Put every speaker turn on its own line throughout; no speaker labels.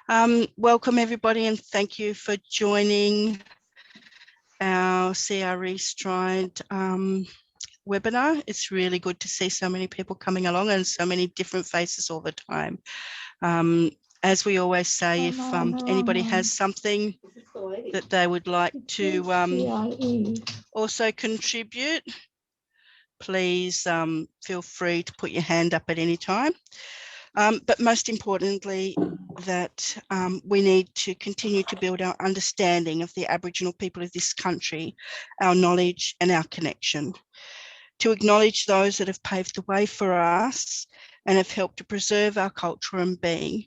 Welcome everybody, and thank you for joining our CRE Stride webinar. It's really good to see so many people coming along and so many different faces all the time. As we always say, if anybody has something that they would like to also contribute, please feel free to put your hand up at any time. But most importantly, that we need to continue to build our understanding of the Aboriginal people of this country, our knowledge and our connection, to acknowledge those that have paved the way for us and have helped to preserve our culture and being,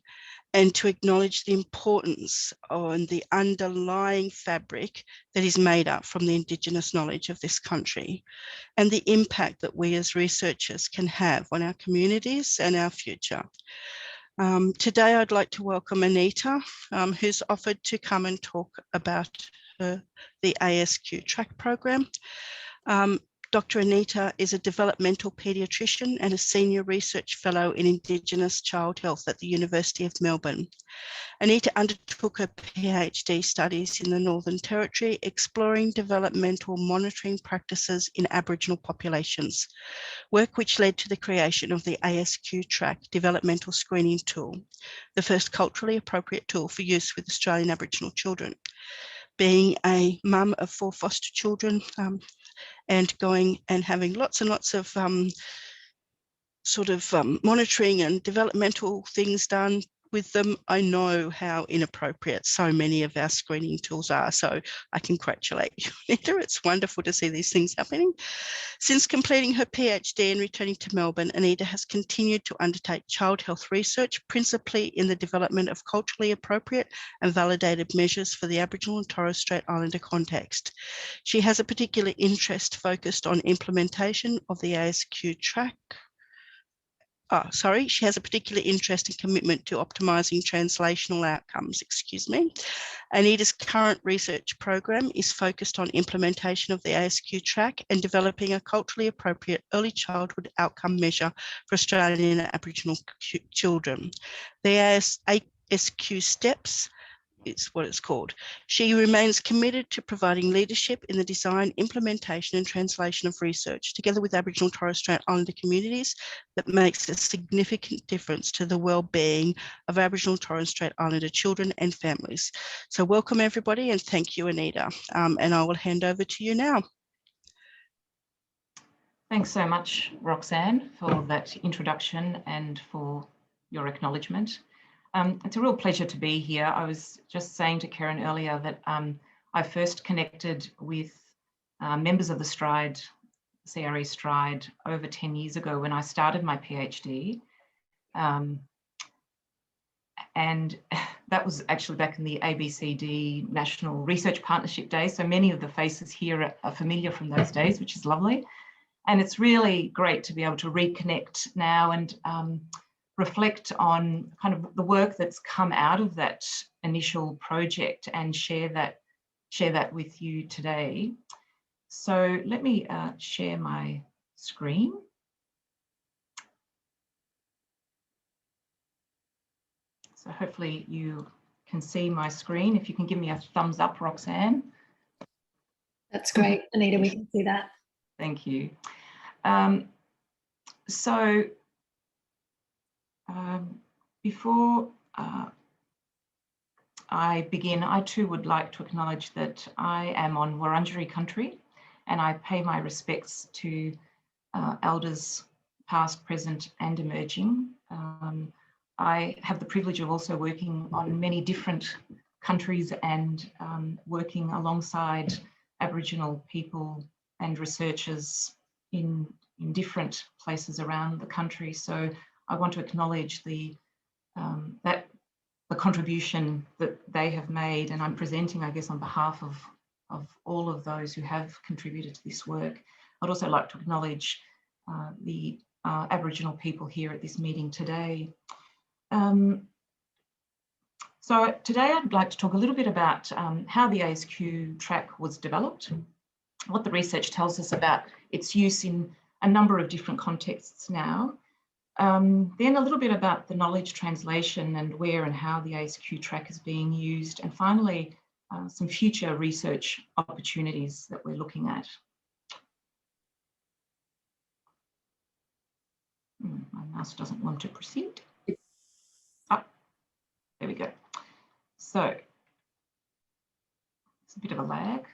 and to acknowledge the importance and the underlying fabric that is made up from the Indigenous knowledge of this country, and the impact that we as researchers can have on our communities and our future. Today I'd like to welcome Anita, who's offered to come and talk about the ASQ TRAK program. Dr Anita is a developmental paediatrician and a senior research fellow in Indigenous child health at the University of Melbourne. Anita undertook her PhD studies in the Northern Territory, exploring developmental monitoring practices in Aboriginal populations, work which led to the creation of the ASQ TRAK developmental screening tool, the first culturally appropriate tool for use with Australian Aboriginal children. Being a mum of 4 foster children, and going and having lots and lots of monitoring and developmental things done with them, I know how inappropriate so many of our screening tools are. So I congratulate you, Anita. It's wonderful to see these things happening. Since completing her PhD and returning to Melbourne, Anita has continued to undertake child health research, principally in the development of culturally appropriate and validated measures for the Aboriginal and Torres Strait Islander context. She has a particular interest focused on implementation of the ASQ TRAK. She has a particular interest and commitment to optimising translational outcomes, Anita's current research program is focused on implementation of the ASQ TRAK and developing a culturally appropriate early childhood outcome measure for Australian Aboriginal children. The ASQ steps, it's what it's called. She remains committed to providing leadership in the design, implementation and translation of research, together with Aboriginal Torres Strait Islander communities, that makes a significant difference to the well-being of Aboriginal Torres Strait Islander children and families. So welcome everybody, and thank you, Anita. And I will hand over to you now.
Thanks so much, Roxanne, for that introduction and for your acknowledgement. It's a real pleasure to be here. I was just saying to Karen earlier that I first connected with members of the Stride, CRE Stride, over 10 years ago when I started my PhD. And that was actually back in the ABCD National Research Partnership days. So many of the faces here are familiar from those days, which is lovely. And it's really great to be able to reconnect now and reflect on kind of the work that's come out of that initial project and share that with you today. So let me share my screen. So hopefully you can see my screen. If you can give me a thumbs up, Roxanne.
That's great, Anita, we can see that.
Thank you. Before I begin, I too would like to acknowledge that I am on Wurundjeri country and I pay my respects to elders past, present and emerging. I have the privilege of also working on many different countries and working alongside Aboriginal people and researchers in different places around the country. So I want to acknowledge the contribution that they have made, and I'm presenting, I guess, on behalf of all of those who have contributed to this work. I'd also like to acknowledge the Aboriginal people here at this meeting today. So today I'd like to talk a little bit about how the ASQ TRAK was developed, what the research tells us about its use in a number of different contexts now, Then a little bit about the knowledge translation and where and how the ASQ TRAK is being used. And finally, some future research opportunities that we're looking at. My mouse doesn't want to proceed. Ah, there we go. So it's a bit of a lag.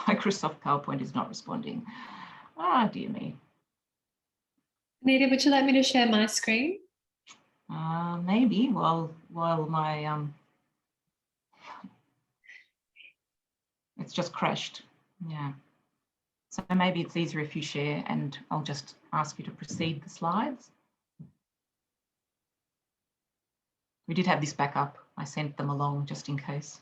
Microsoft PowerPoint is not responding. Ah, dear me.
Anita, would you like me to share my screen?
Maybe while my it's just crashed. Yeah. So maybe it's easier if you share, and I'll just ask you to proceed the slides. We did have this backup. I sent them along just in case.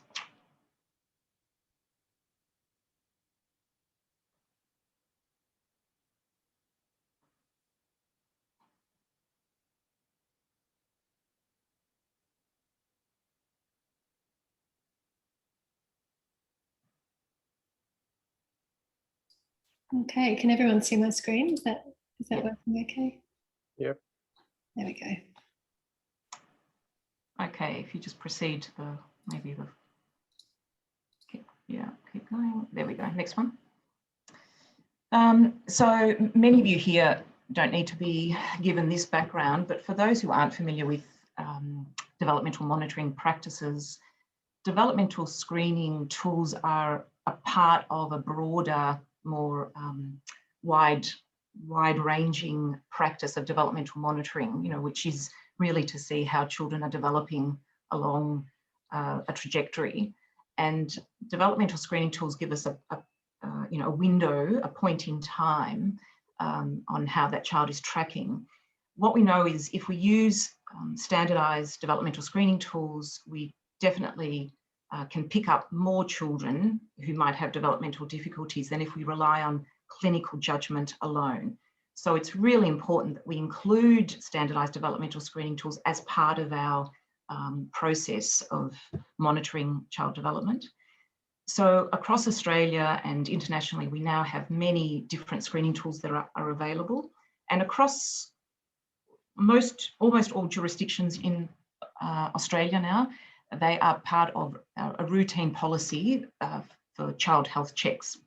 Okay, can everyone see my screen? Is that
Yep.
working okay?
Yep.
There we go.
Okay, if you just proceed to the keep going. There we go. Next one. So many of you here don't need to be given this background, but for those who aren't familiar with developmental monitoring practices, developmental screening tools are a part of a broader, more wide-ranging practice of developmental monitoring, which is really to see how children are developing along a trajectory. And developmental screening tools give us a window, a point in time on how that child is tracking. What we know is if we use standardized developmental screening tools, we definitely can pick up more children who might have developmental difficulties than if we rely on clinical judgment alone. So it's really important that we include standardized developmental screening tools as part of our process of monitoring child development. So across Australia and internationally, we now have many different screening tools that are available, and across almost all jurisdictions in Australia now, they are part of a routine policy for child health checks.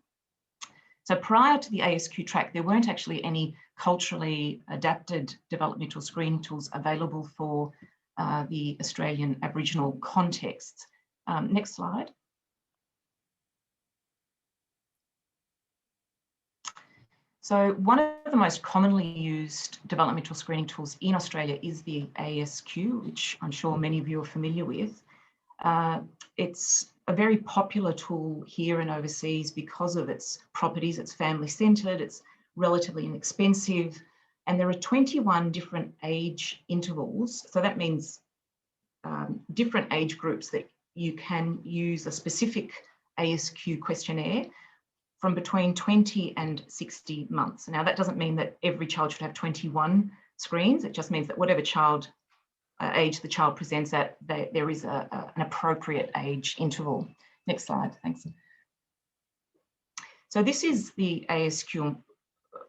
So prior to the ASQ TRAK, there weren't actually any culturally adapted developmental screening tools available for the Australian Aboriginal context. Next slide. So one of the most commonly used developmental screening tools in Australia is the ASQ, which I'm sure many of you are familiar with. It's a very popular tool here and overseas because of its properties. It's family-centred, it's relatively inexpensive, and there are 21 different age intervals. So that means different age groups that you can use a specific ASQ questionnaire from between 20 and 60 months. Now, that doesn't mean that every child should have 21 screens. It just means that whatever age the child presents at, there is an appropriate age interval. Next slide, thanks. So this is the ASQ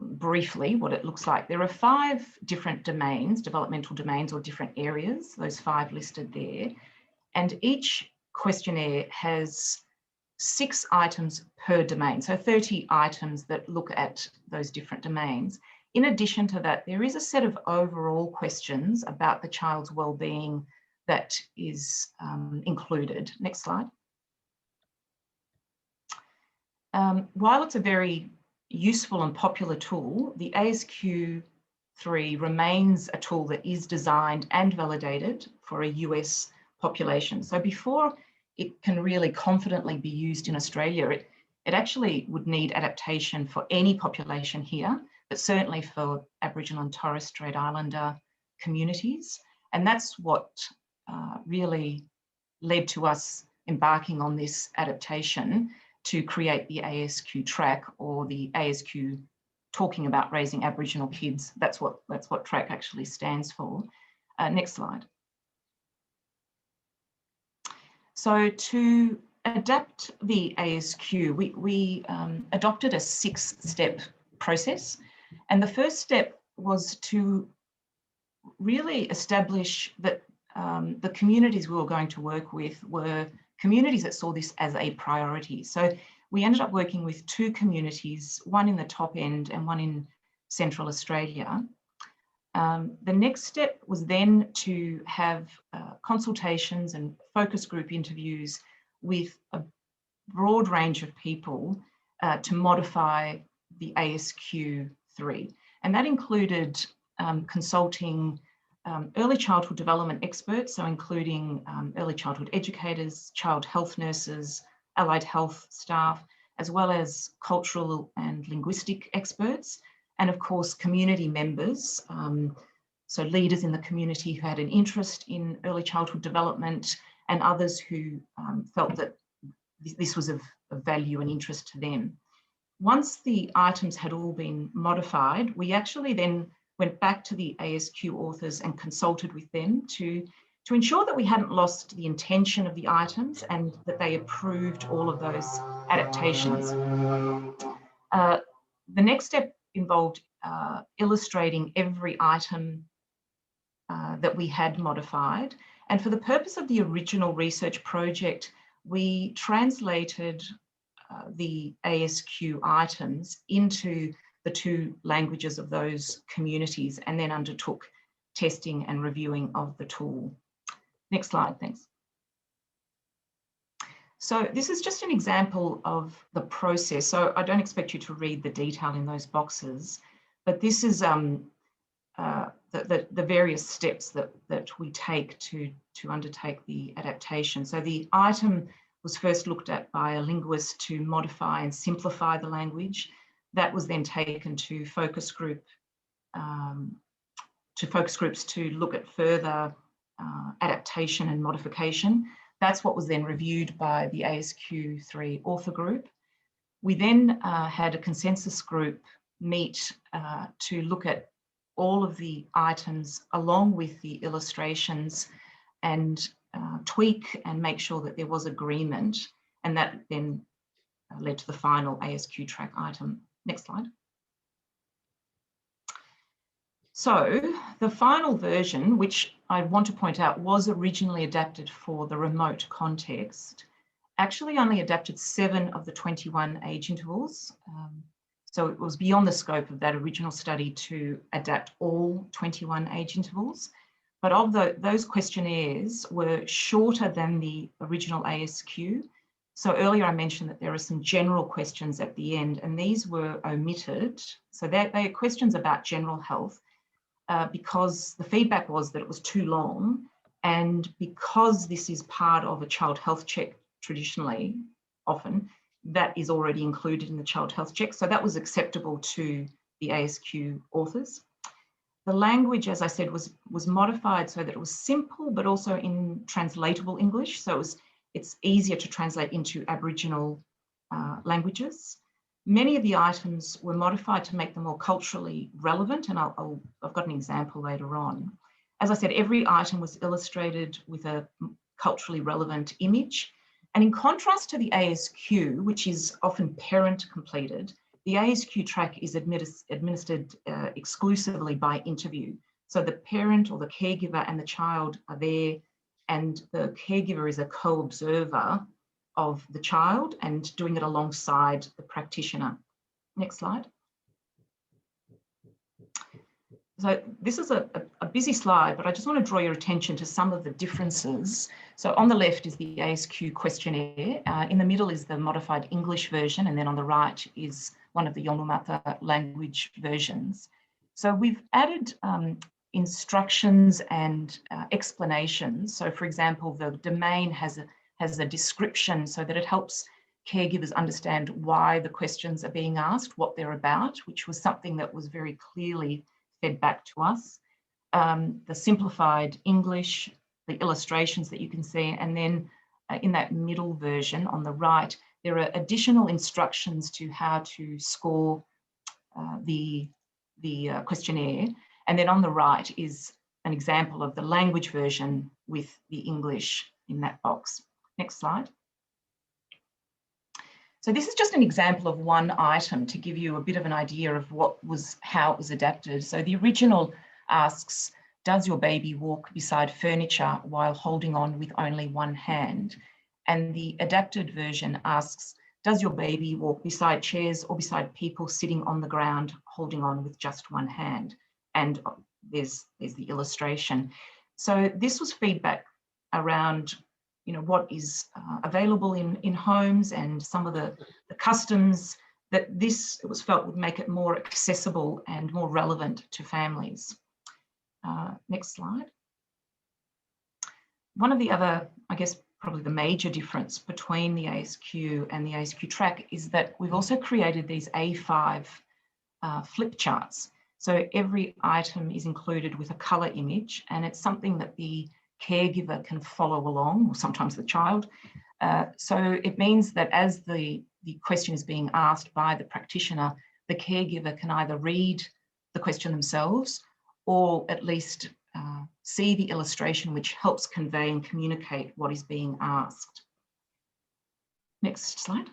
briefly, what it looks like. There are 5 different domains, developmental domains or different areas, those 5 listed there. And each questionnaire has 6 items per domain, so 30 items that look at those different domains. In addition to that, there is a set of overall questions about the child's well-being that is included. Next slide. While it's a very useful and popular tool, the ASQ 3 remains a tool that is designed and validated for a US population. So before it can really confidently be used in Australia, it actually would need adaptation for any population here, but certainly for Aboriginal and Torres Strait Islander communities. And that's what really led to us embarking on this adaptation to create the ASQ TRAK, or the ASQ talking about raising Aboriginal kids. That's what TRAK actually stands for. Next slide. So to adapt the ASQ, we adopted a 6-step process. And the first step was to really establish that the communities we were going to work with were communities that saw this as a priority. So we ended up working with 2 communities, one in the top end and one in Central Australia. The next step was then to have consultations and focus group interviews with a broad range of people to modify the ASQ 3. And that included consulting early childhood development experts, so including early childhood educators, child health nurses, allied health staff, as well as cultural and linguistic experts, and of course community members, so leaders in the community who had an interest in early childhood development, and others who felt that this was of value and interest to them. Once the items had all been modified, we actually then went back to the ASQ authors and consulted with them to ensure that we hadn't lost the intention of the items and that they approved all of those adaptations. The next step involved illustrating every item that we had modified. And for the purpose of the original research project, we translated the ASQ items into the 2 languages of those communities and then undertook testing and reviewing of the tool. Next slide, thanks. So this is just an example of the process. So I don't expect you to read the detail in those boxes, but this is the various steps that we take to undertake the adaptation. So the item was first looked at by a linguist to modify and simplify the language. That was then taken to focus groups to look at further adaptation and modification. That's what was then reviewed by the ASQ 3 author group. We then had a consensus group meet to look at all of the items along with the illustrations and tweak and make sure that there was agreement, and that then led to the final ASQ TRAK item. Next slide. So the final version, which I want to point out was originally adapted for the remote context, actually only adapted 7 of the 21 age intervals. So it was beyond the scope of that original study to adapt all 21 age intervals. But of those questionnaires were shorter than the original ASQ. So earlier I mentioned that there are some general questions at the end, and these were omitted. So they are questions about general health because the feedback was that it was too long, and because this is part of a child health check traditionally, often, that is already included in the child health check. So that was acceptable to the ASQ authors. The language, as I said, was modified so that it was simple, but also in translatable English. So it's easier to translate into Aboriginal languages. Many of the items were modified to make them more culturally relevant, and I've got an example later on. As I said, every item was illustrated with a culturally relevant image. And in contrast to the ASQ, which is often parent completed, the ASQ TRAK is administered exclusively by interview. So the parent or the caregiver and the child are there, and the caregiver is a co-observer of the child and doing it alongside the practitioner. Next slide. So this is a busy slide, but I just want to draw your attention to some of the differences. So on the left is the ASQ questionnaire. In the middle is the modified English version, and then on the right is one of the Yolngu language versions. So we've added instructions and explanations. So for example, the domain has a description so that it helps caregivers understand why the questions are being asked, what they're about, which was something that was very clearly fed back to us. The simplified English, the illustrations that you can see, and then in that middle version on the right, there are additional instructions to how to score the questionnaire. And then on the right is an example of the language version with the English in that box. Next slide. So this is just an example of one item to give you a bit of an idea of how it was adapted. So the original asks, does your baby walk beside furniture while holding on with only one hand? And the adapted version asks, does your baby walk beside chairs or beside people sitting on the ground holding on with just one hand? And there's the illustration. So this was feedback around, you know, what is available in homes and some of the customs that it was felt would make it more accessible and more relevant to families. Next slide. One of the other, I guess, probably the major difference between the ASQ and the ASQ TRAK is that we've also created these A5 flip charts. So every item is included with a colour image, and it's something that the caregiver can follow along, or sometimes the child. So it means that as the question is being asked by the practitioner, the caregiver can either read the question themselves or at least see the illustration, which helps convey and communicate what is being asked. Next slide.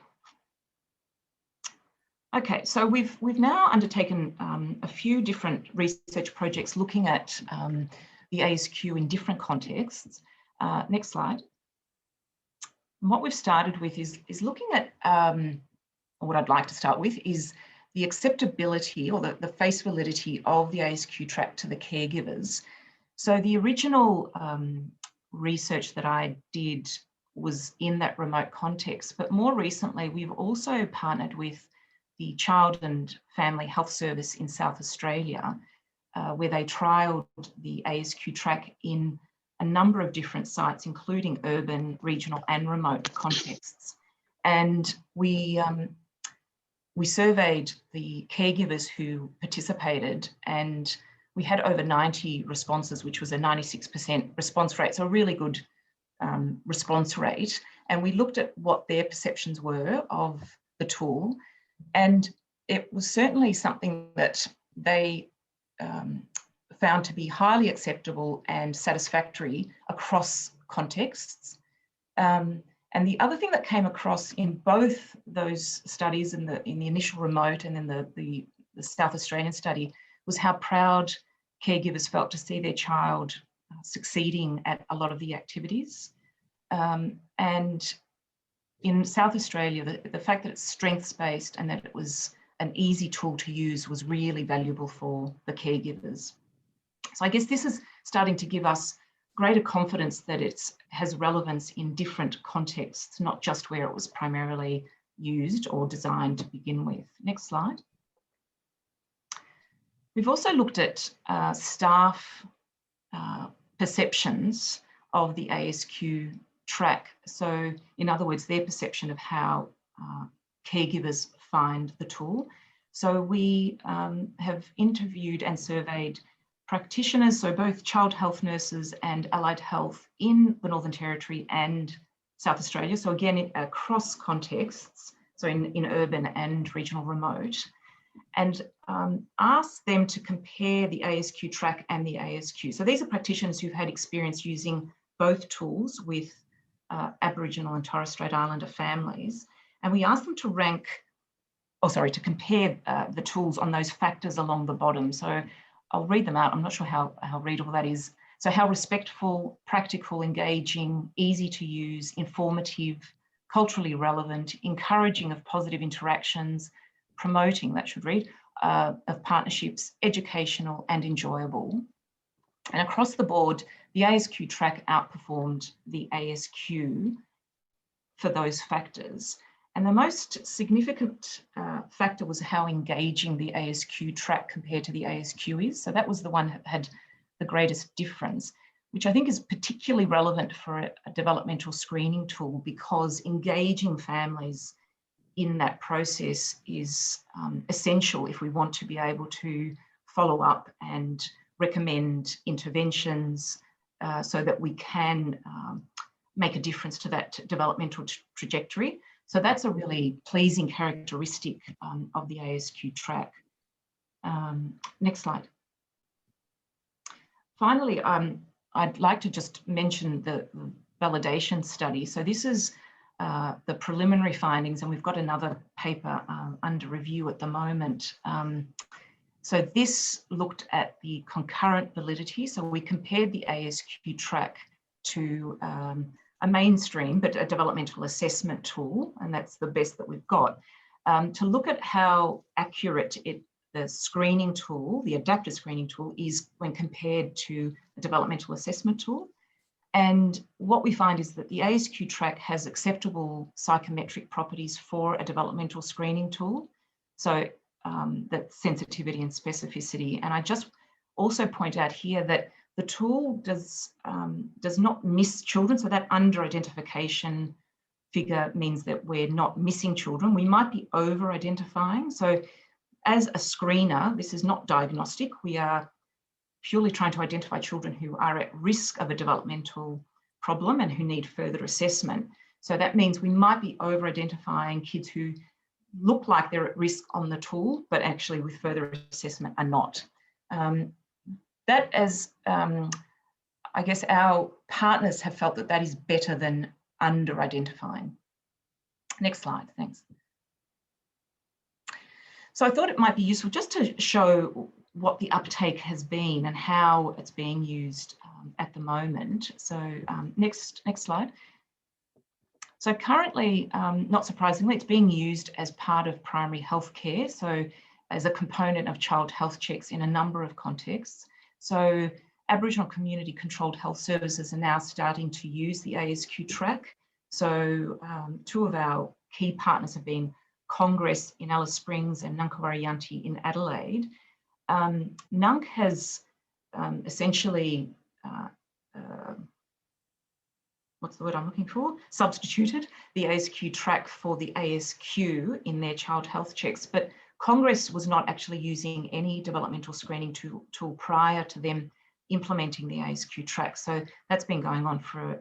Okay, so we've now undertaken a few different research projects looking at the ASQ in different contexts. Next slide. And what we've started with is looking at, or what I'd like to start with is the acceptability or the face validity of the ASQ TRAK to the caregivers. So the original research that I did was in that remote context, but more recently we've also partnered with the Child and Family Health Service in South Australia, where they trialled the ASQ TRAK in a number of different sites, including urban, regional and remote contexts. And we surveyed the caregivers who participated, and we had over 90 responses, which was a 96% response rate, so a really good response rate. And we looked at what their perceptions were of the tool, and it was certainly something that they found to be highly acceptable and satisfactory across contexts. And the other thing that came across in both those studies, in the initial remote and in the South Australian study, was how proud caregivers felt to see their child succeeding at a lot of the activities. And in South Australia, the fact that it's strengths-based and that it was an easy tool to use was really valuable for the caregivers. So I guess this is starting to give us greater confidence that it has relevance in different contexts, not just where it was primarily used or designed to begin with. Next slide. We've also looked at staff perceptions of the ASQ TRAK. So in other words, their perception of how caregivers find the tool. So we have interviewed and surveyed practitioners, so both child health nurses and allied health in the Northern Territory and South Australia. So again, across contexts, so in urban and regional remote, and asked them to compare the ASQ TRAK and the ASQ. So these are practitioners who've had experience using both tools with Aboriginal and Torres Strait Islander families. And we asked them to to compare the tools on those factors along the bottom. So I'll read them out. I'm not sure how readable that is. So how respectful, practical, engaging, easy to use, informative, culturally relevant, encouraging of positive interactions, promoting, that should read, of partnerships, educational and enjoyable. And across the board, the ASQ TRAK outperformed the ASQ for those factors. And the most significant factor was how engaging the ASQ TRAK compared to the ASQ is. So that was the one that had the greatest difference, which I think is particularly relevant for a developmental screening tool, because engaging families in that process is essential if we want to be able to follow up and recommend interventions so that we can make a difference to that developmental trajectory. So that's a really pleasing characteristic of the ASQ TRAK. Next slide. Finally, I'd like to just mention validation study. So this is the preliminary findings, and we've got another paper under review at the moment. So this looked at the concurrent validity. So we compared the ASQ TRAK to a mainstream, but a developmental assessment tool, and that's the best that we've got, to look at how accurate the screening tool, the adaptive screening tool, is when compared to a developmental assessment tool. And what we find is that the ASQ TRAK has acceptable psychometric properties for a developmental screening tool. So that sensitivity and specificity. And I just also point out here that the tool does not miss children. So that under-identification figure means that we're not missing children. We might be over-identifying. So as a screener, this is not diagnostic. We are purely trying to identify children who are at risk of a developmental problem and who need further assessment. So that means we might be over-identifying kids who look like they're at risk on the tool, but actually with further assessment are not. That as, I guess our partners have felt that that is better than under-identifying. Next slide, thanks. So I thought it might be useful just to show what the uptake has been and how it's being used at the moment. So next slide. So currently, not surprisingly, it's being used as part of primary health care, so as a component of child health checks in a number of contexts. So Aboriginal community controlled health services are now starting to use the ASQ TRAK. So two of our key partners have been Congress in Alice Springs and Nunkawarianti in Adelaide. Nunk has essentially what's the word I'm looking for? Substituted the ASQ TRAK for the ASQ in their child health checks. But Congress was not actually using any developmental screening tool prior to them implementing the ASQ TRAK. So that's been going on for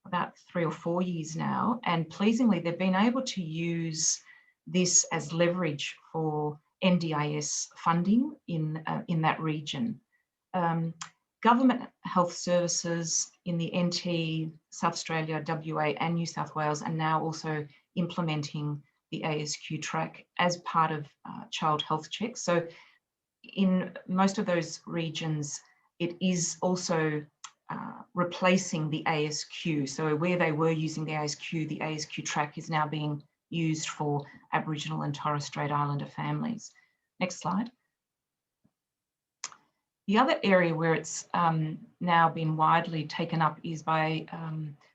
about 3 or 4 years now. And pleasingly, they've been able to use this as leverage for NDIS funding in that region. Government health services in the NT, South Australia, WA and New South Wales are now also implementing the ASQ TRAK as part of child health checks. So in most of those regions, it is also replacing the ASQ. So where they were using the ASQ TRAK is now being used for Aboriginal and Torres Strait Islander families. Next slide. The other area where it's now been widely taken up is by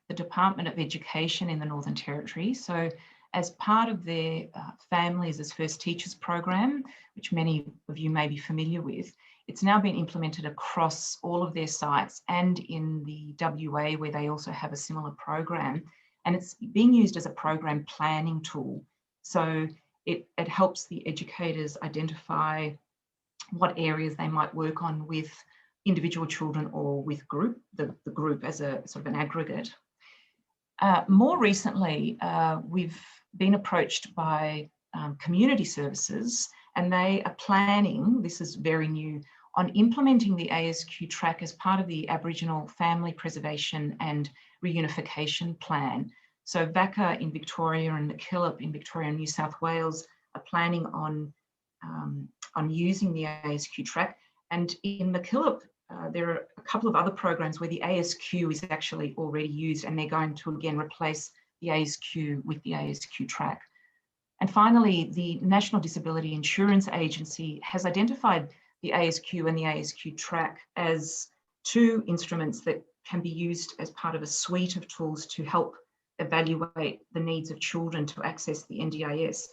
the Department of Education in the Northern Territory. So as part of their Families as First Teachers program, which many of you may be familiar with, it's now been implemented across all of their sites and in the WA, where they also have a similar program. And it's being used as a program planning tool. So it helps the educators identify what areas they might work on with individual children or with the group as a sort of an aggregate. More recently, we've been approached by community services, and they are planning, this is very new, on implementing the ASQ TRAK as part of the Aboriginal Family Preservation and Reunification Plan. So VACA in Victoria and MacKillop in Victoria and New South Wales are planning on using the ASQ TRAK. And in MacKillop, there are a couple of other programs where the ASQ is actually already used, and they're going to again replace the ASQ with the ASQ TRAK. And finally, the National Disability Insurance Agency has identified the ASQ and the ASQ TRAK as two instruments that can be used as part of a suite of tools to help evaluate the needs of children to access the NDIS.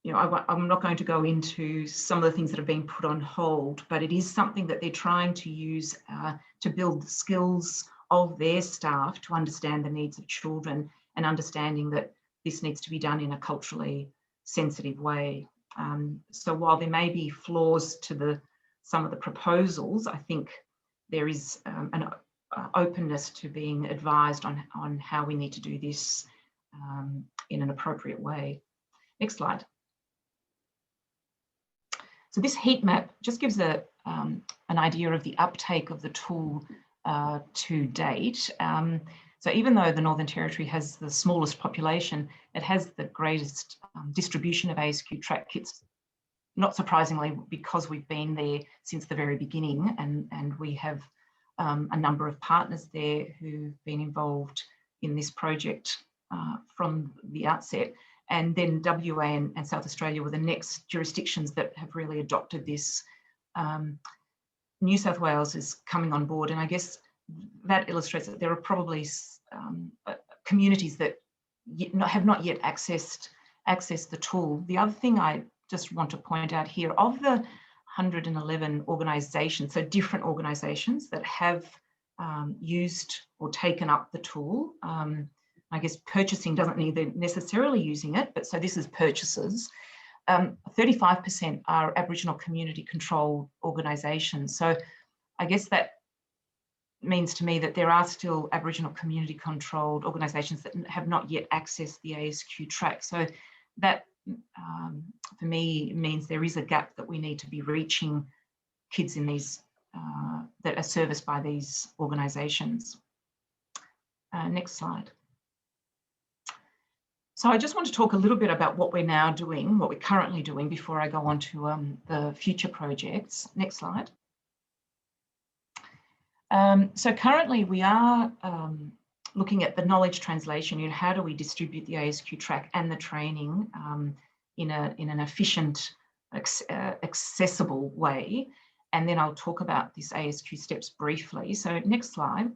You know, I'm not going to go into some of the things that have been put on hold, but it is something that they're trying to use to build the skills of their staff to understand the needs of children, and understanding that this needs to be done in a culturally sensitive way. So while there may be flaws to some of the proposals, I think there is an openness to being advised on how we need to do this in an appropriate way. Next slide. So this heat map just gives an idea of the uptake of the tool to date. So even though the Northern Territory has the smallest population, it has the greatest distribution of ASQ TRAK kits, not surprisingly, because we've been there since the very beginning, and we have a number of partners there who've been involved in this project from the outset. And then WA and South Australia were the next jurisdictions that have really adopted this. New South Wales is coming on board, and I guess that illustrates that there are probably communities that have not yet accessed the tool. The other thing I just want to point out here, of the 111 organisations, so different organisations that have used or taken up the tool, I guess purchasing doesn't mean they're necessarily using it, but so this is purchases. 35% are Aboriginal community controlled organisations. So I guess that means to me that there are still Aboriginal community controlled organisations that have not yet accessed the ASQ TRAK. So that for me means there is a gap that we need to be reaching kids in these that are serviced by these organisations. Next slide. So I just want to talk a little bit about what we're now doing, what we're currently doing, before I go on to the future projects. Next slide. So currently we are looking at the knowledge translation, you know, how do we distribute the ASQ TRAK and the training in an efficient, accessible way. And then I'll talk about this ASQ steps briefly. So next slide.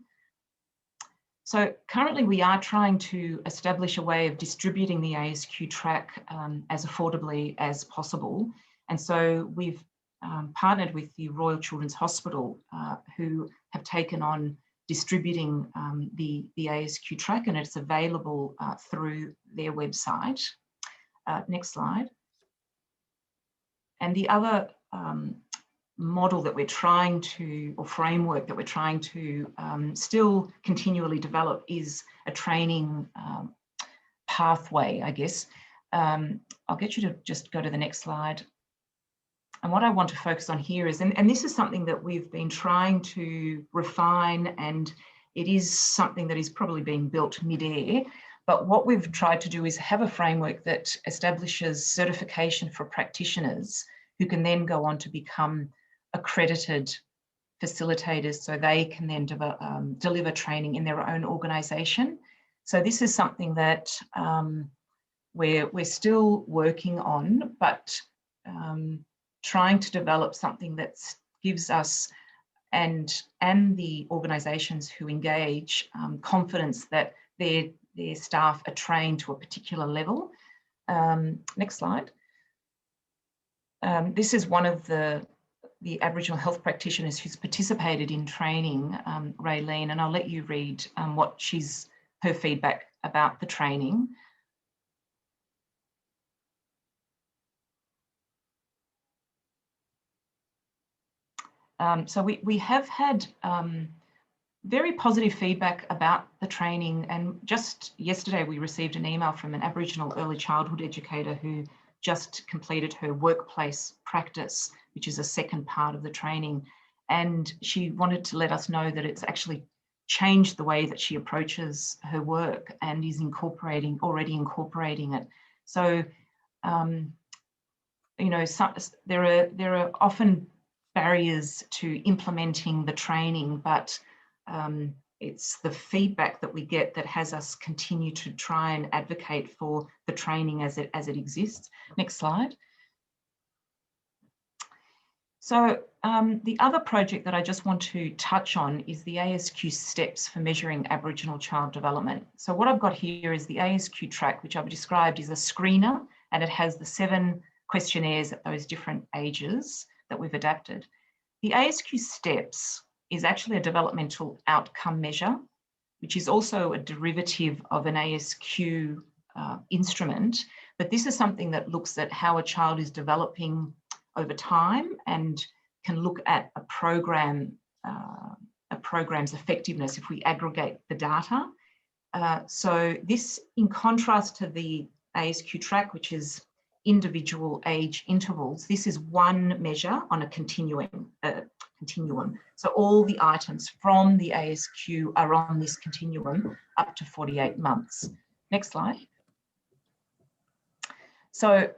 So currently we are trying to establish a way of distributing the ASQ TRAK as affordably as possible. And so we've partnered with the Royal Children's Hospital, who have taken on distributing the ASQ TRAK, and it's available through their website. Next slide. And the other model that we're trying to, or framework that we're trying to still continually develop, is a training pathway, I guess. I'll get you to just go to the next slide. And what I want to focus on here is, and this is something that we've been trying to refine, and it is something that is probably being built mid-air, but what we've tried to do is have a framework that establishes certification for practitioners who can then go on to become accredited facilitators, so they can then deliver training in their own organisation. So this is something that we're still working on, but trying to develop something that gives us and the organisations who engage confidence that their staff are trained to a particular level. Next slide. This is one of the Aboriginal health practitioners who's participated in training, Raylene, and I'll let you read what her feedback about the training. So we have had very positive feedback about the training, and just yesterday we received an email from an Aboriginal early childhood educator who just completed her workplace practice, which is a second part of the training, and she wanted to let us know that it's actually changed the way that she approaches her work and is already incorporating it. So you know, there are often barriers to implementing the training, but it's the feedback that we get that has us continue to try and advocate for the training as it exists. Next slide. So the other project that I just want to touch on is the ASQ steps for measuring Aboriginal child development. So what I've got here is the ASQ TRAK, which I've described is a screener, and it has the 7 questionnaires at those different ages that we've adapted. The ASQ steps is actually a developmental outcome measure, which is also a derivative of an ASQ instrument, but this is something that looks at how a child is developing over time and can look at a program's effectiveness if we aggregate the data. So this, in contrast to the ASQ TRAK, which is individual age intervals, this is one measure on a continuum continuum. So all the items from the ASQ are on this continuum up to 48 months. Next slide. So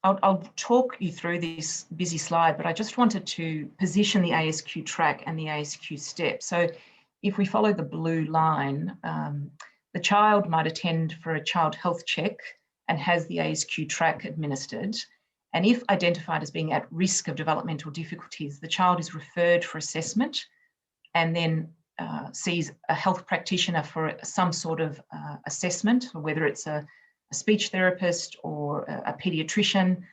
I'll talk you through this busy slide, but I just wanted to position the ASQ TRAK and the ASQ step. So if we follow the blue line, the child might attend for a child health check and has the ASQ TRAK administered. And if identified as being at risk of developmental difficulties, the child is referred for assessment and then sees a health practitioner for some sort of assessment, whether it's a speech therapist or a paediatrician.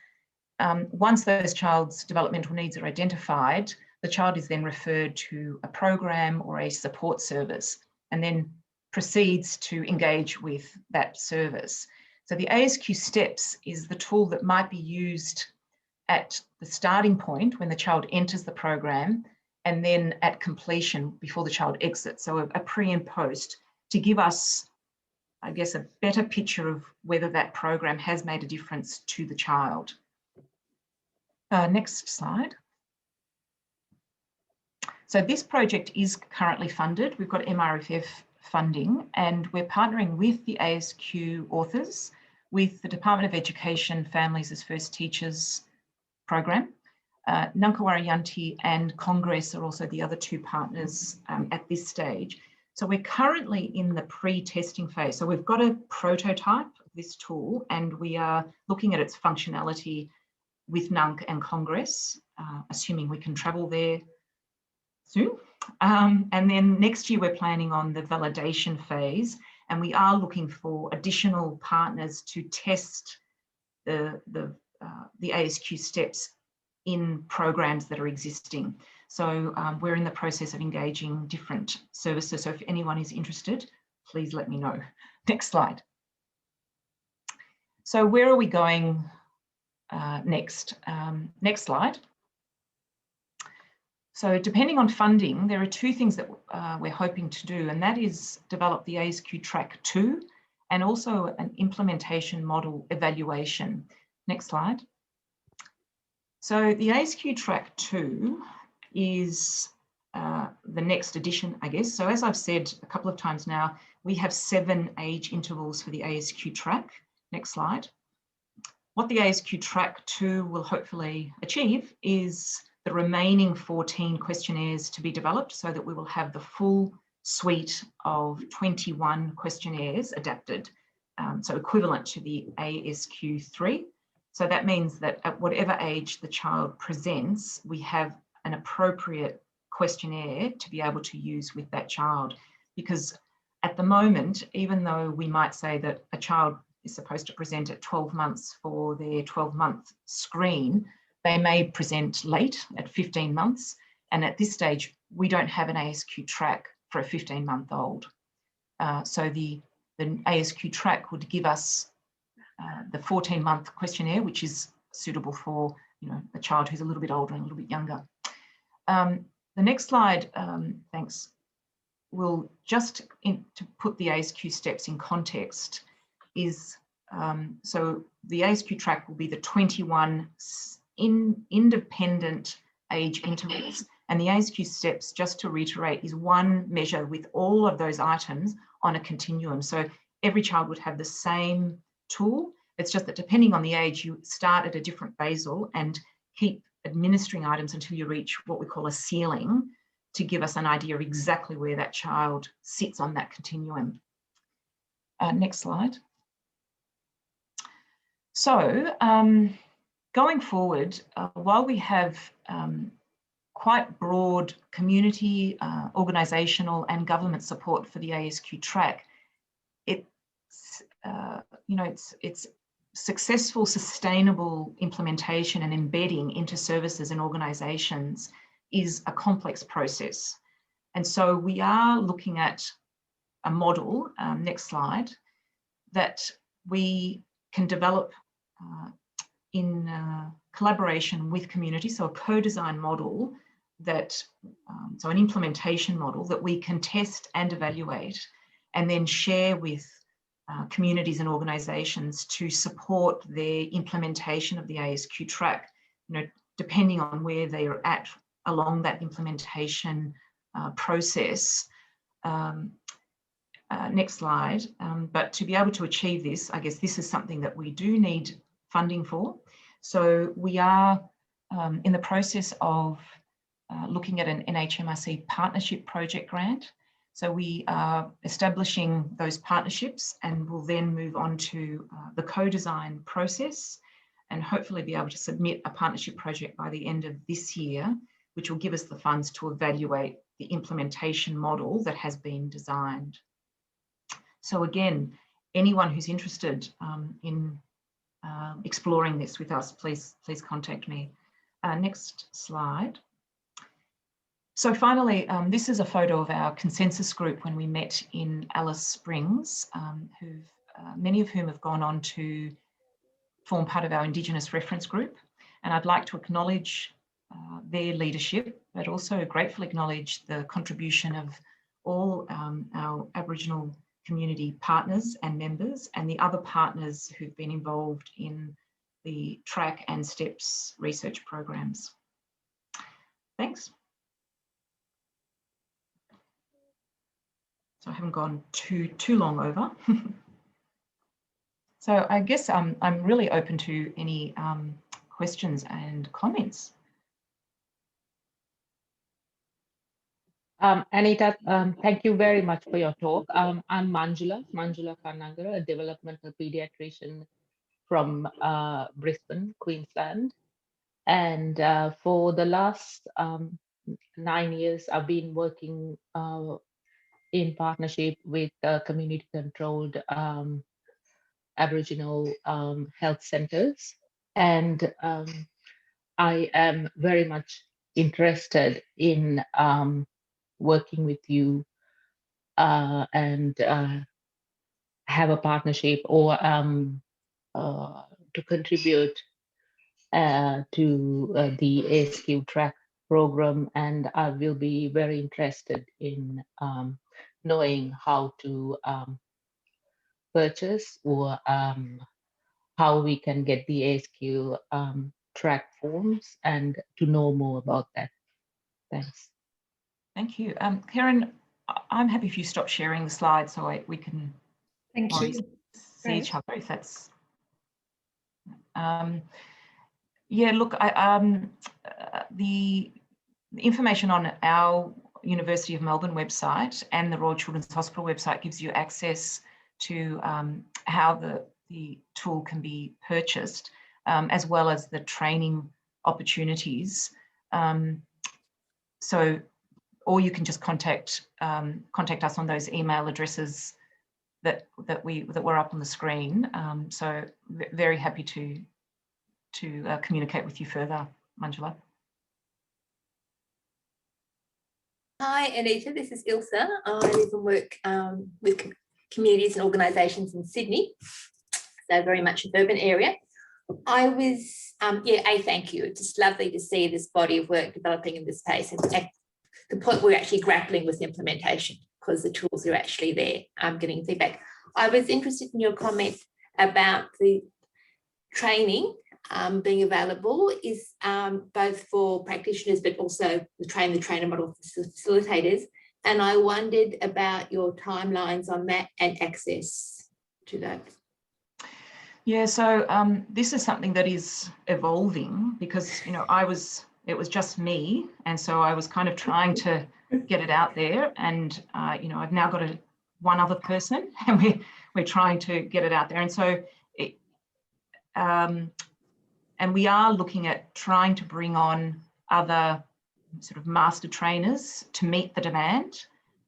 Once those child's developmental needs are identified, the child is then referred to a program or a support service and then proceeds to engage with that service. So the ASQ steps is the tool that might be used at the starting point when the child enters the program and then at completion before the child exits. So a pre and post to give us, I guess, a better picture of whether that program has made a difference to the child. Next slide. So this project is currently funded. We've got MRFF funding and we're partnering with the ASQ authors, with the Department of Education Families as First Teachers program. Ngunnawal Yanti and Congress are also the other two partners at this stage. So we're currently in the pre-testing phase. So we've got a prototype of this tool and we are looking at its functionality with NUNC and Congress, assuming we can travel there soon. And then next year we're planning on the validation phase and we are looking for additional partners to test the ASQ steps in programs that are existing. So we're in the process of engaging different services. So if anyone is interested, please let me know. Next slide. So where are we going next? Next slide. So depending on funding, there are two things that we're hoping to do, and that is develop the ASQ TRAK 2 and also an implementation model evaluation. Next slide. So the ASQ TRAK 2 is the next edition, I guess. So as I've said a couple of times now, we have 7 age intervals for the ASQ TRAK. Next slide. What the ASQ TRAK 2 will hopefully achieve is the remaining 14 questionnaires to be developed so that we will have the full suite of 21 questionnaires adapted, so equivalent to the ASQ 3. So that means that at whatever age the child presents, we have an appropriate questionnaire to be able to use with that child. Because at the moment, even though we might say that a child is supposed to present at 12 months for their 12-month screen, they may present late at 15 months. And at this stage, we don't have an ASQ TRAK for a 15-month-old. So the ASQ TRAK would give us the 14-month questionnaire, which is suitable for a child who's a little bit older and a little bit younger. The next slide, thanks, will just to put the ASQ steps in context is, so the ASQ TRAK will be the 21 independent age intervals, and the ASQ steps, just to reiterate, is one measure with all of those items on a continuum. So every child would have the same tool. It's just that depending on the age, you start at a different basal and keep administering items until you reach what we call a ceiling to give us an idea of exactly where that child sits on that continuum. Next slide. So going forward, while we have quite broad community, organisational and government support for the ASQ TRAK, it's successful, sustainable implementation and embedding into services and organisations is a complex process. And so we are looking at a model, next slide, that we can develop in collaboration with community, so a co-design model that, so an implementation model that we can test and evaluate and then share with communities and organisations to support their implementation of the ASQ TRAK, depending on where they are at along that implementation process. Next slide. But to be able to achieve this, I guess this is something that we do need funding for. So we are in the process of looking at an NHMRC partnership project grant. So we are establishing those partnerships, and we'll then move on to the co-design process and hopefully be able to submit a partnership project by the end of this year, which will give us the funds to evaluate the implementation model that has been designed. So again, anyone who's interested in exploring this with us, please contact me. Next slide. So finally, this is a photo of our consensus group when we met in Alice Springs, many of whom have gone on to form part of our Indigenous reference group. And I'd like to acknowledge their leadership, but also gratefully acknowledge the contribution of all our Aboriginal community partners and members, and the other partners who've been involved in the TRAK and STEPS research programs. Thanks. So I haven't gone too long over. So I guess I'm really open to any questions and comments.
Anita, thank you very much for your talk. I'm Manjula Karnangara, a developmental pediatrician from Brisbane, Queensland. And for the last 9 years, I've been working in partnership with community-controlled Aboriginal health centres. And I am very much interested in working with you and have a partnership or to contribute to the ASQ TRAK program, and I will be very interested in knowing how to purchase or how we can get the ASQ TRAK forms and to know more about that. Thanks.
Thank you. Karen, I'm happy if you stop sharing the slides so we can see each other, if that's... yeah, look, the information on our University of Melbourne website and the Royal Children's Hospital website gives you access to how the tool can be purchased, as well as the training opportunities. So, or you can just contact us on those email addresses that were up on the screen. So very happy to communicate with you further, Manjula.
Hi, Anita. This is Ilsa. I live and work with communities and organisations in Sydney, so very much an urban area. I was, thank you. It's just lovely to see this body of work developing in this space, and at the point we're actually grappling with implementation because the tools are actually there. I'm getting feedback. I was interested in your comment about the training being available is both for practitioners, but also the trainer model for facilitators. And I wondered about your timelines on that and access to that.
Yeah, so this is something that is evolving because, you know, it was just me. And so I was kind of trying to get it out there. And, you know, I've now got one other person and we're trying to get it out there. And so, and we are looking at trying to bring on other sort of master trainers to meet the demand.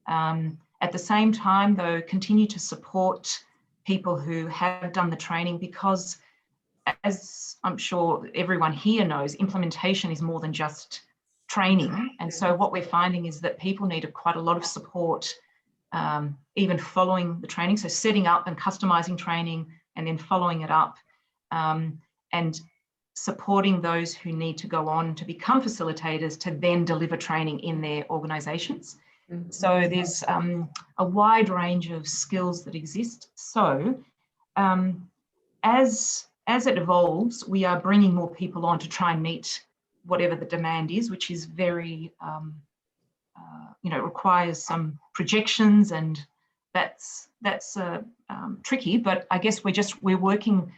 At the same time, though, continue to support people who have done the training, because as I'm sure everyone here knows, implementation is more than just training. And so what we're finding is that people need quite a lot of support, even following the training. So setting up and customizing training and then following it up, and supporting those who need to go on to become facilitators to then deliver training in their organisations. Mm-hmm. So there's a wide range of skills that exist. So as it evolves, we are bringing more people on to try and meet whatever the demand is, which is very, requires some projections, and that's tricky. But I guess we're working,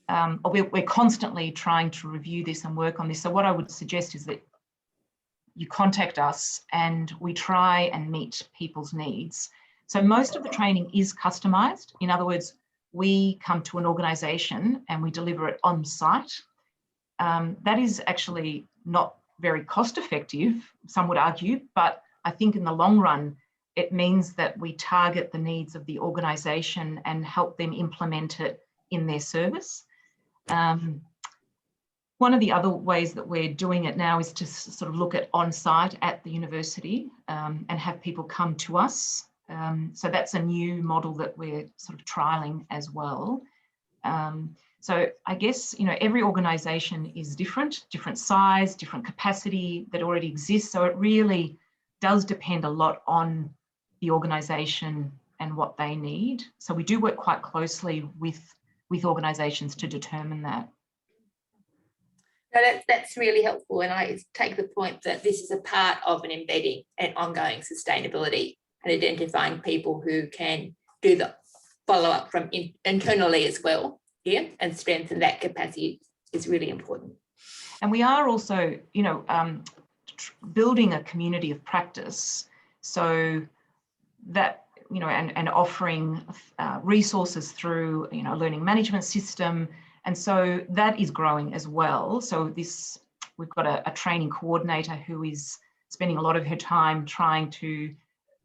or we're constantly trying to review this and work on this. So what I would suggest is that you contact us and we try and meet people's needs. So most of the training is customized. In other words, we come to an organisation and we deliver it on site. That is actually not very cost effective, some would argue, but I think in the long run, it means that we target the needs of the organisation and help them implement it in their service. One of the other ways that we're doing it now is to sort of look at on-site at the university and have people come to us. So that's a new model that we're sort of trialling as well. So I guess, every organisation is different size, different capacity that already exists. So it really does depend a lot on the organisation and what they need. So we do work quite closely with organisations to determine that.
No, that's really helpful. And I take the point that this is a part of an embedding and ongoing sustainability and identifying people who can do the follow-up from internally as well here, and strengthen that capacity is really important.
And we are also, building a community of practice, so that, and offering resources through, a learning management system. And so that is growing as well. So we've got a training coordinator who is spending a lot of her time trying to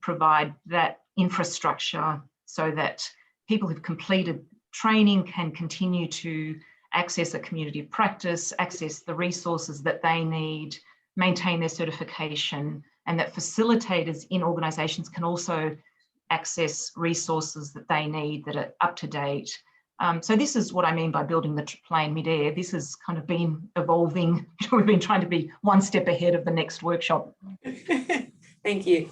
provide that infrastructure so that people who've completed training can continue to access a community of practice, access the resources that they need, maintain their certification, and that facilitators in organisations can also access resources that they need that are up to date. So this is what I mean by building the plane mid-air. This has kind of been evolving. We've been trying to be one step ahead of the next workshop.
Thank you.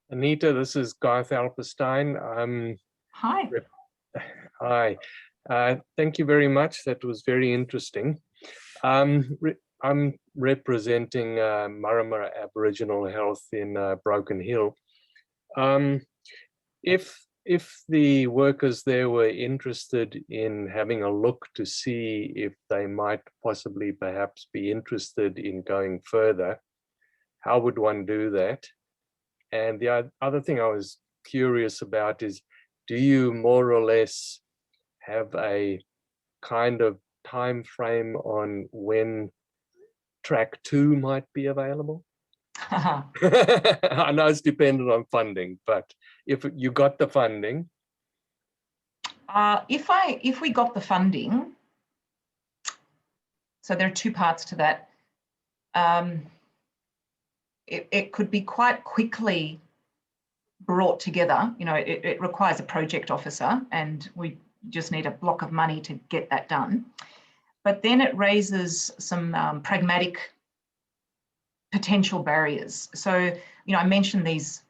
Anita, this is Garth Alperstein.
Hi.
Hi. Thank you very much. That was very interesting. I'm representing Marama Aboriginal Health in Broken Hill. If the workers there were interested in having a look to see if they might possibly perhaps be interested in going further, how would one do that? And the other thing I was curious about is, do you more or less have a kind of time frame on when track 2 might be available? I know it's dependent on funding, but if you got the funding.
If we got the funding, so there are two parts to that. It could be quite quickly brought together. It requires a project officer, and we just need a block of money to get that done. But then it raises some pragmatic potential barriers. So, I mentioned these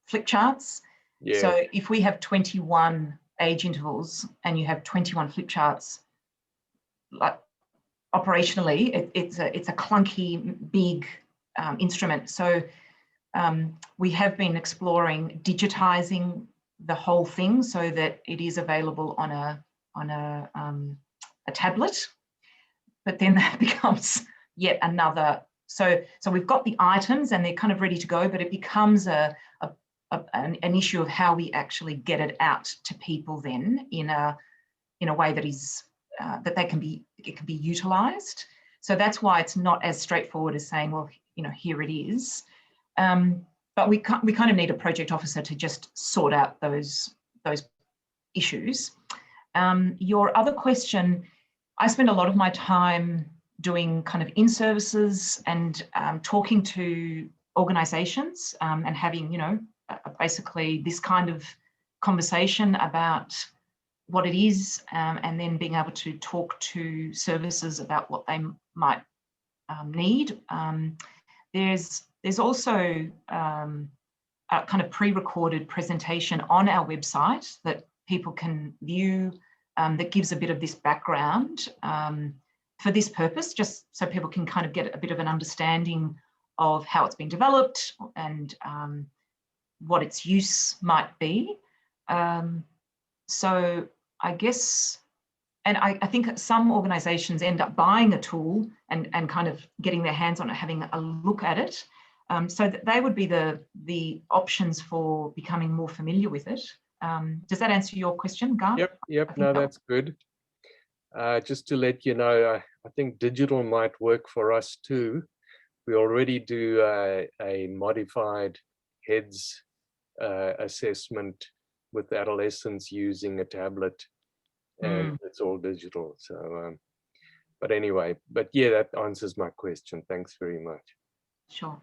flip charts. Yeah. So if we have 21 age intervals and you have 21 flip charts, like operationally, it's a clunky, big instrument. So we have been exploring digitizing the whole thing so that it is available on a tablet, but then that becomes yet another. So we've got the items and they're kind of ready to go, but it becomes an issue of how we actually get it out to people then in a way that is that it can be utilised. So that's why it's not as straightforward as saying, well, here it is. But we kind of need a project officer to just sort out those issues. Your other question, I spend a lot of my time doing kind of in-services and talking to organisations and having, basically this kind of conversation about what it is, and then being able to talk to services about what they might need. There's also a kind of pre-recorded presentation on our website that people can view that gives a bit of this background. for this purpose, just so people can kind of get a bit of an understanding of how it's been developed and what its use might be. So I guess, and I think some organisations end up buying a tool and kind of getting their hands on it, having a look at it. So that they would be the options for becoming more familiar with it. Does that answer your question, Garth?
Yep. No, that's good. Just to let you know, I think digital might work for us too. We already do a modified heads assessment with adolescents using a tablet, and it's all digital. So, but anyway, but yeah, that answers my question. Thanks very much.
Sure.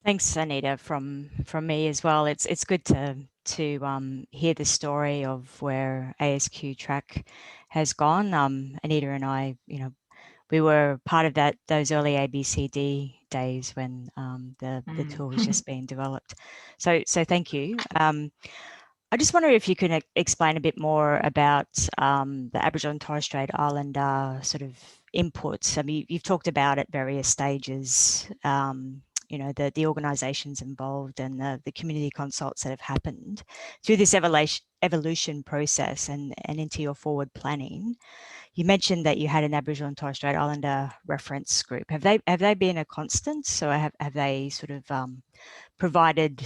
Thanks, Anita, from me as well. It's good to hear the story of where ASQ TRAK has gone. Anita and I, we were part of those early ABCD days when the tool was just being developed. So thank you. I just wonder if you can explain a bit more about the Aboriginal and Torres Strait Islander sort of inputs. I mean, you've talked about at various stages, the organisations involved and the community consults that have happened through this evolution process and into your forward planning. You mentioned that you had an Aboriginal and Torres Strait Islander reference group. Have they been a constant? So have they sort of provided,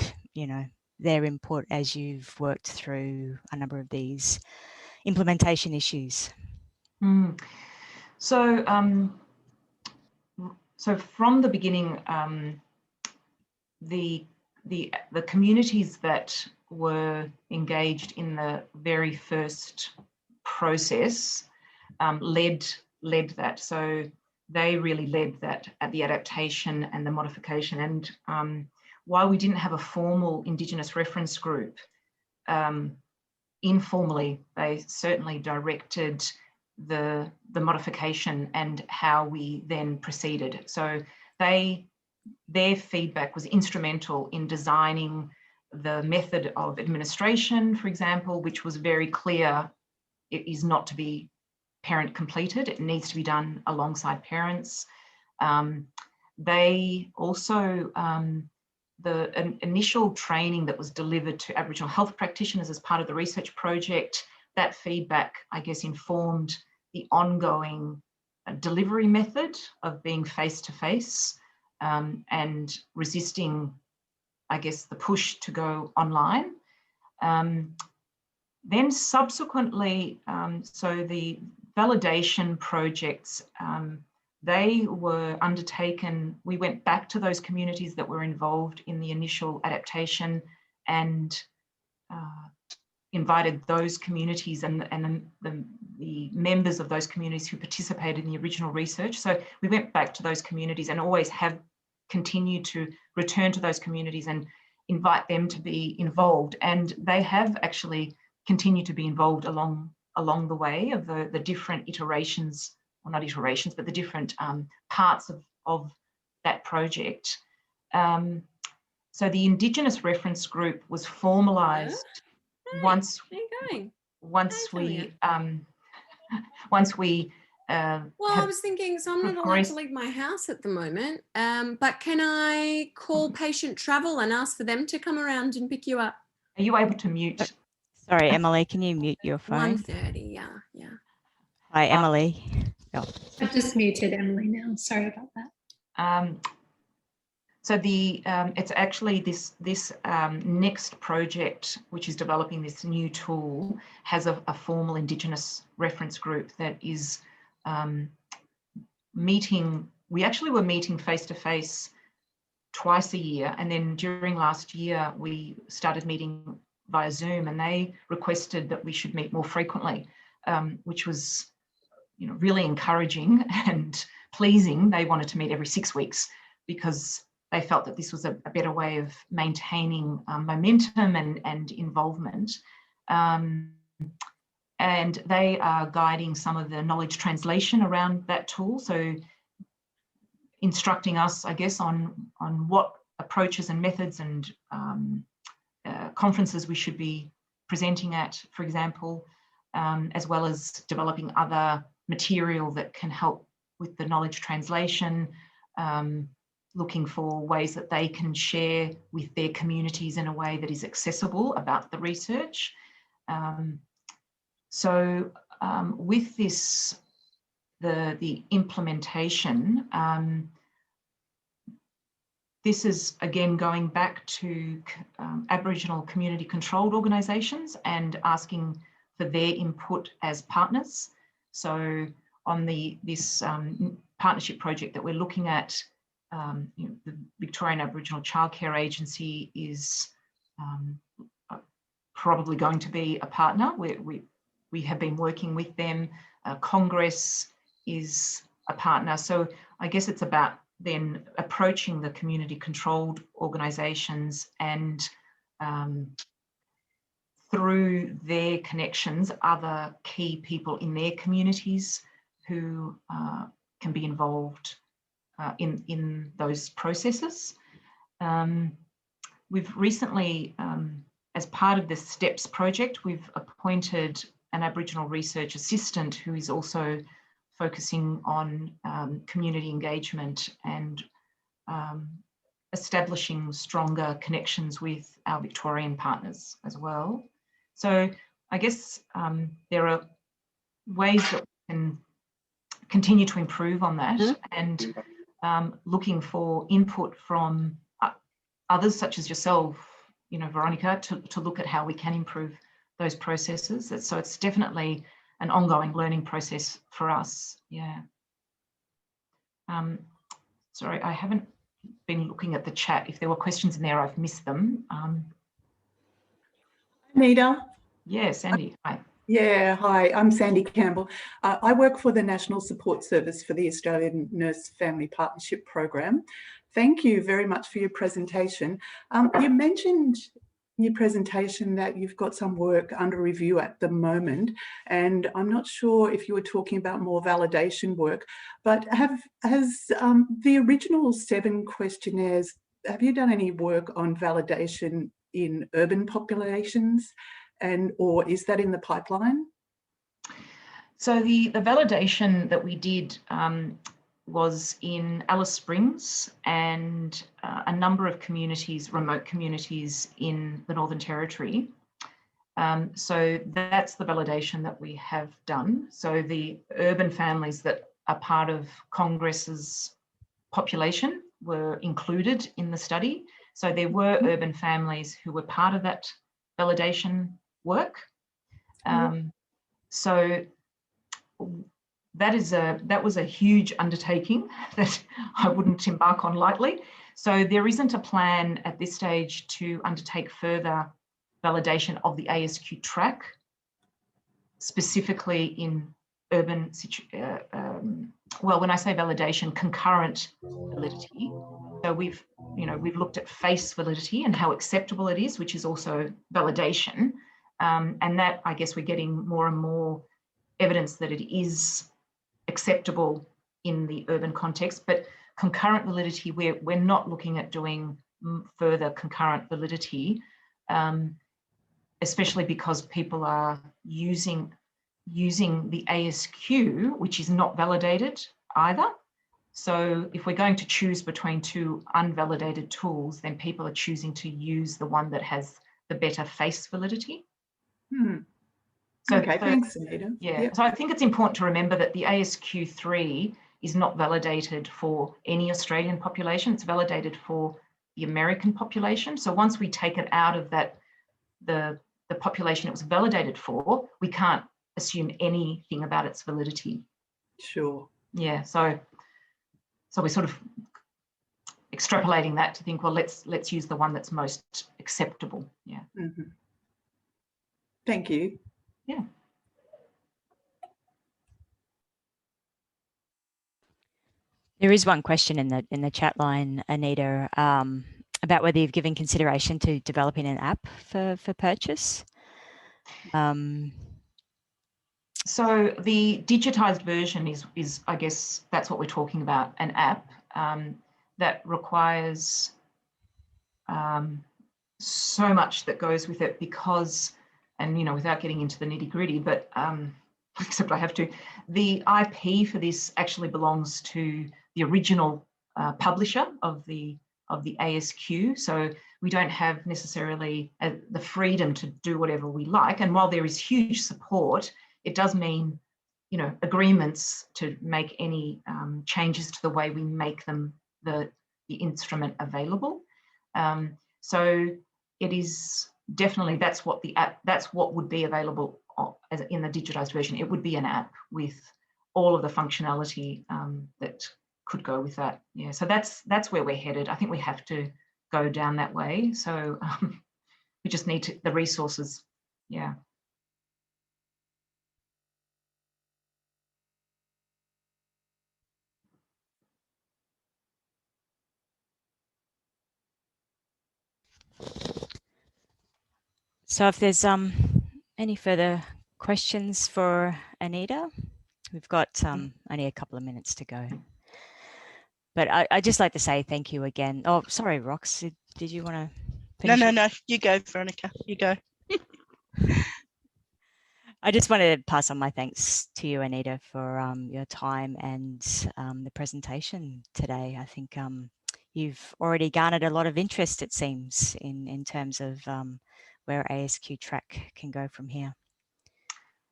their input as you've worked through a number of these implementation issues?
So from the beginning, the communities that were engaged in the very first process led that. So they really led that at the adaptation and the modification. And while we didn't have a formal Indigenous reference group, informally, they certainly directed the modification and how we then proceeded. So their feedback was instrumental in designing the method of administration, for example, which was very clear. It is not to be parent completed. It needs to be done alongside parents. They also, the initial training that was delivered to Aboriginal health practitioners as part of the research project, that feedback, I guess, informed the ongoing delivery method of being face-to-face and resisting, I guess, the push to go online. Then subsequently, so the validation projects, they were undertaken. We went back to those communities that were involved in the initial adaptation and invited those communities and the members of those communities who participated in the original research. So we went back to those communities and always have continued to return to those communities and invite them to be involved. And they have actually continued to be involved along the way of the different iterations, well, not iterations, but the different parts of that project. So the Indigenous reference group was formalised once we
well, I was thinking, so I'm not allowed to leave my house at the moment, but can I call patient travel and ask for them to come around and pick you up?
Are you able to mute?
Sorry, Emily, can you mute your phone?
1:30, yeah.
Hi, Emily.
I've just muted Emily now. Sorry about that.
So it's actually this next project, which is developing this new tool, has a formal Indigenous reference group that is meeting. We actually were meeting face-to-face twice a year, and then during last year we started meeting via Zoom, and they requested that we should meet more frequently, which was, really encouraging and pleasing. They wanted to meet every 6 weeks because they felt that this was a better way of maintaining momentum and involvement. And they are guiding some of the knowledge translation around that tool. So instructing us, I guess, on what approaches and methods and conferences we should be presenting at, for example, as well as developing other material that can help with the knowledge translation, looking for ways that they can share with their communities in a way that is accessible about the research. With this, the implementation, this is again going back to Aboriginal community controlled organisations and asking for their input as partners. So on this partnership project that we're looking at, the Victorian Aboriginal Childcare Agency is probably going to be a partner. We have been working with them. Congress is a partner. So I guess it's about then approaching the community controlled organisations and through their connections, other key people in their communities who can be involved in those processes. We've recently, as part of the STEPS project, we've appointed an Aboriginal research assistant who is also focusing on community engagement and establishing stronger connections with our Victorian partners as well. So I guess there are ways that we can continue to improve on that, and looking for input from others such as yourself, Veronica, to look at how we can improve those processes. So it's definitely an ongoing learning process for us. Yeah. Sorry, I haven't been looking at the chat. If there were questions in there, I've missed them.
Anita?
Yes, Sandy, hi.
Yeah, hi, I'm Sandy Campbell. I work for the National Support Service for the Australian Nurse Family Partnership Program. Thank you very much for your presentation. You mentioned in your presentation that you've got some work under review at the moment, and I'm not sure if you were talking about more validation work, but has the original 7 questionnaires, have you done any work on validation in urban populations, or is that in the pipeline?
So the validation that we did was in Alice Springs and a number of communities, remote communities in the Northern Territory. So that's the validation that we have done. So the urban families that are part of Congress's population were included in the study. So there were urban families who were part of that validation work. So that was a huge undertaking that I wouldn't embark on lightly. So there isn't a plan at this stage to undertake further validation of the ASQ TRAK, specifically in urban, well, when I say validation, concurrent validity. So we've looked at face validity and how acceptable it is, which is also validation. And that, I guess, we're getting more and more evidence that it is acceptable in the urban context. But concurrent validity, we're not looking at doing further concurrent validity, especially because people are using the ASQ, which is not validated either. So if we're going to choose between 2 unvalidated tools, then people are choosing to use the one that has the better face validity.
Okay, thanks, Anita.
Yeah, yep. So I think it's important to remember that the ASQ3 is not validated for any Australian population. It's validated for the American population. So once we take it out of that, the population it was validated for, we can't assume anything about its validity.
Sure.
Yeah, so we're sort of extrapolating that to think, well, let's use the one that's most acceptable. Yeah.
Thank you.
Yeah.
There is one question in the chat line, Anita, about whether you've given consideration to developing an app for purchase.
So the digitized version is I guess that's what we're talking about, an app that requires so much that goes with it, because and, you know, without getting into the nitty gritty, but except I have to, the IP for this actually belongs to the original publisher of the ASQ. So we don't have necessarily the freedom to do whatever we like. And while there is huge support, it does mean, you know, agreements to make any changes to the way we make them, the instrument available. So it is definitely, that's what the app, that's what would be available as in the digitized version. It would be an app with all of the functionality that could go with that. Yeah, so that's where we're headed. I think we have to go down that way. So we just need the resources. Yeah.
So if there's any further questions for Anita, we've got only a couple of minutes to go. But I'd just like to say thank you again. Oh, sorry, Rox, did you want to finish?
No, you go, Veronica, you go.
I just wanted to pass on my thanks to you, Anita, for your time and the presentation today. I think you've already garnered a lot of interest, it seems, in terms of where ASQ TRAK can go from here.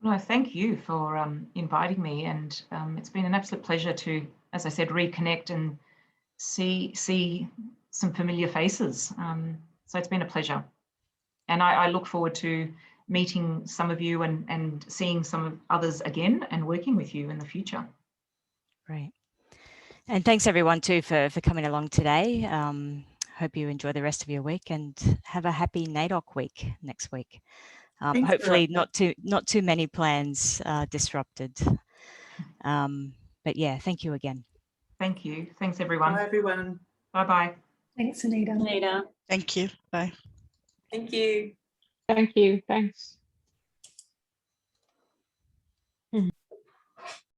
No, thank you for inviting me, and it's been an absolute pleasure to, as I said, reconnect and see some familiar faces. So it's been a pleasure, and I look forward to meeting some of you and seeing some of others again and working with you in the future.
Great. And thanks everyone too for coming along today. Hope you enjoy the rest of your week and have a happy NAIDOC week next week. Hopefully not too many plans disrupted. But yeah, thank you again.
Thank you. Thanks everyone.
Bye everyone.
Bye-bye.
Thanks, Anita.
Thank you. Bye.
Thank you.
Thank you. Thanks.